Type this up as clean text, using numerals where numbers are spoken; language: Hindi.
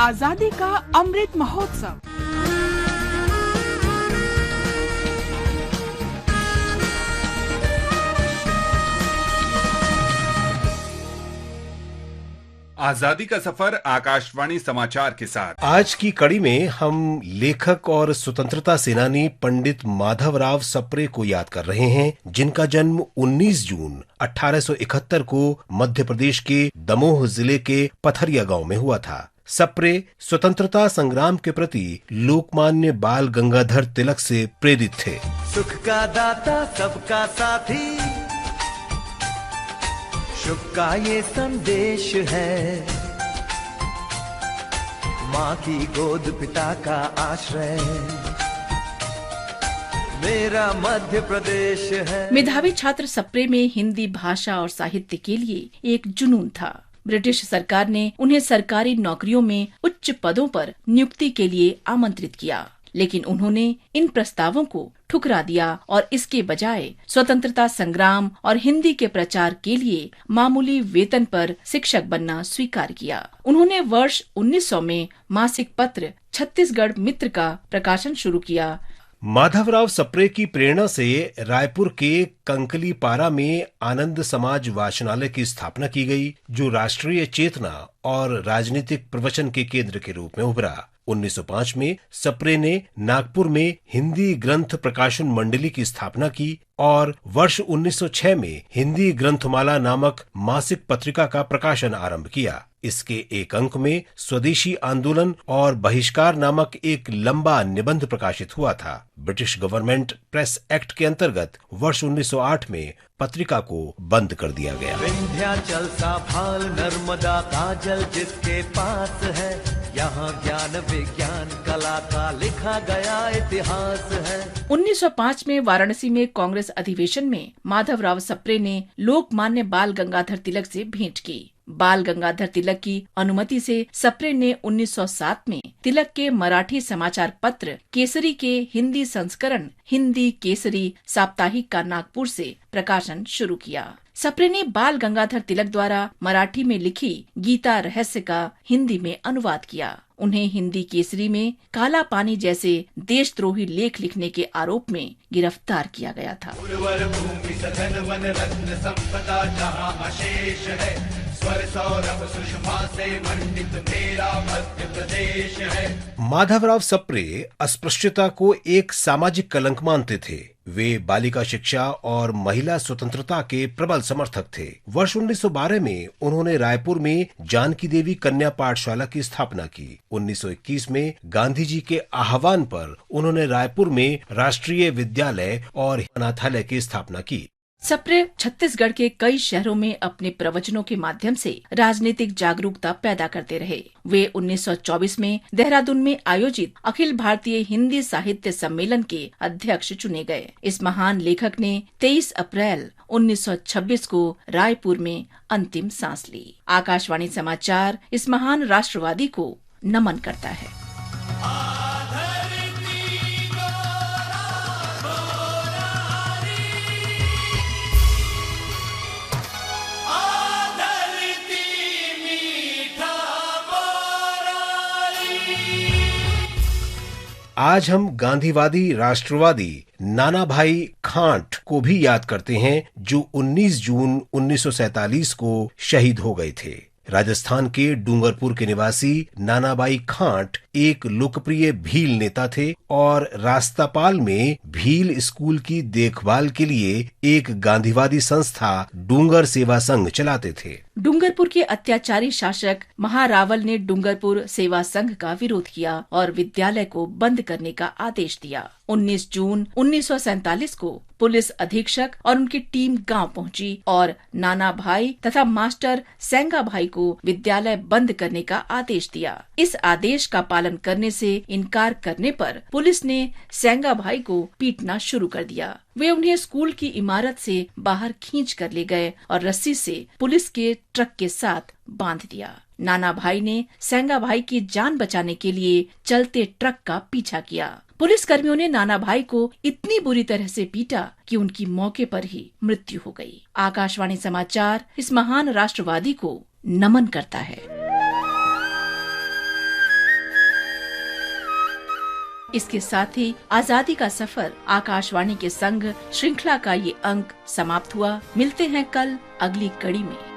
आजादी का अमृत महोत्सव। आजादी का सफर आकाशवाणी समाचार के साथ। आज की कड़ी में हम लेखक और स्वतंत्रता सेनानी पंडित माधवराव सप्रे को याद कर रहे हैं, जिनका जन्म 19 जून 1871 को मध्य प्रदेश के दमोह जिले के पथरिया गांव में हुआ था। सप्रे स्वतंत्रता संग्राम के प्रति लोकमान्य बाल गंगाधर तिलक से प्रेरित थे। सुख का दाता सबका साथी, शुभ का ये संदेश है, माँ की गोद पिता का आश्रय, मेरा मध्य प्रदेश है। मेधावी छात्र सप्रे में हिंदी भाषा और साहित्य के लिए एक जुनून था। ब्रिटिश सरकार ने उन्हें सरकारी नौकरियों में उच्च पदों पर नियुक्ति के लिए आमंत्रित किया, लेकिन उन्होंने इन प्रस्तावों को ठुकरा दिया और इसके बजाय स्वतंत्रता संग्राम और हिंदी के प्रचार के लिए मामूली वेतन पर शिक्षक बनना स्वीकार किया। उन्होंने वर्ष 1900 में मासिक पत्र छत्तीसगढ़ मित्र का प्रकाशन शुरू किया। माधवराव सप्रे की प्रेरणा से रायपुर के कंकलीपारा में आनंद समाज वाचनालय की स्थापना की गई, जो राष्ट्रीय चेतना और राजनीतिक प्रवचन के केंद्र के रूप में उभरा। 1905 में सप्रे ने नागपुर में हिंदी ग्रंथ प्रकाशन मंडली की स्थापना की और वर्ष 1906 में हिंदी ग्रंथमाला नामक मासिक पत्रिका का प्रकाशन आरंभ किया। इसके एक अंक में स्वदेशी आंदोलन और बहिष्कार नामक एक लंबा निबंध प्रकाशित हुआ था। ब्रिटिश गवर्नमेंट प्रेस एक्ट के अंतर्गत वर्ष 1908 में पत्रिका को बंद कर दिया गया। विंध्याचल सा भाल नर्मदा का जल जिसके पास है, यहाँ ज्ञान विज्ञान कला का लिखा गया इतिहास है। 1905 में वाराणसी में कांग्रेस अधिवेशन में माधवराव सप्रे ने लोकमान्य बाल गंगाधर तिलक से भेंट की। बाल गंगाधर तिलक की अनुमति से सप्रे ने 1907 में तिलक के मराठी समाचार पत्र केसरी के हिंदी संस्करण हिंदी केसरी साप्ताहिक का नागपुर से प्रकाशन शुरू किया। सप्रे ने बाल गंगाधर तिलक द्वारा मराठी में लिखी गीता रहस्य का हिंदी में अनुवाद किया। उन्हें हिंदी केसरी में काला पानी जैसे देशद्रोही लेख लिखने के आरोप में गिरफ्तार किया गया था। उर्वर भूमि सघन वन रत्न संपदा जहाँ अशेष है, स्वर सौरभ सुषमा से मंडित मेरा मध्य प्रदेश है। माधवराव सप्रे अस्पृश्यता को एक सामाजिक कलंक मानते थे। वे बालिका शिक्षा और महिला स्वतंत्रता के प्रबल समर्थक थे। वर्ष 1912 में उन्होंने रायपुर में जानकी देवी कन्या पाठशाला की स्थापना की। 1921 में गांधी जी के आह्वान पर उन्होंने रायपुर में राष्ट्रीय विद्यालय और अनाथालय की स्थापना की। सप्रे छत्तीसगढ़ के कई शहरों में अपने प्रवचनों के माध्यम से राजनीतिक जागरूकता पैदा करते रहे। वे 1924 में देहरादून में आयोजित अखिल भारतीय हिंदी साहित्य सम्मेलन के अध्यक्ष चुने गए। इस महान लेखक ने 23 अप्रैल 1926 को रायपुर में अंतिम सांस ली। आकाशवाणी समाचार इस महान राष्ट्रवादी को नमन करता है। आज हम गांधीवादी राष्ट्रवादी नानाभाई खांट को भी याद करते हैं, जो 19 जून 1947 को शहीद हो गए थे। राजस्थान के डूंगरपुर के निवासी नानाभाई खांट एक लोकप्रिय भील नेता थे और रास्तापाल में भील स्कूल की देखभाल के लिए एक गांधीवादी संस्था डूंगर सेवा संघ चलाते थे। डूंगरपुर के अत्याचारी शासक महारावल ने डूंगरपुर सेवा संघ का विरोध किया और विद्यालय को बंद करने का आदेश दिया। 19 जून 1947 को पुलिस अधीक्षक और उनकी टीम गांव पहुंची और नाना भाई तथा मास्टर सेंगा भाई को विद्यालय बंद करने का आदेश दिया। इस आदेश का पालन करने से इनकार करने पर पुलिस ने सेंगा भाई को पीटना शुरू कर दिया। वे उन्हें स्कूल की इमारत से बाहर खींच कर ले गए और रस्सी से पुलिस के ट्रक के साथ बांध दिया। नाना भाई ने सेंगा भाई की जान बचाने के लिए चलते ट्रक का पीछा किया। पुलिस कर्मियों ने नाना भाई को इतनी बुरी तरह से पीटा कि उनकी मौके पर ही मृत्यु हो गई। आकाशवाणी समाचार इस महान राष्ट्रवादी को नमन करता है। इसके साथ ही आजादी का सफर आकाशवाणी के संग श्रृंखला का ये अंक समाप्त हुआ। मिलते हैं कल अगली कड़ी में।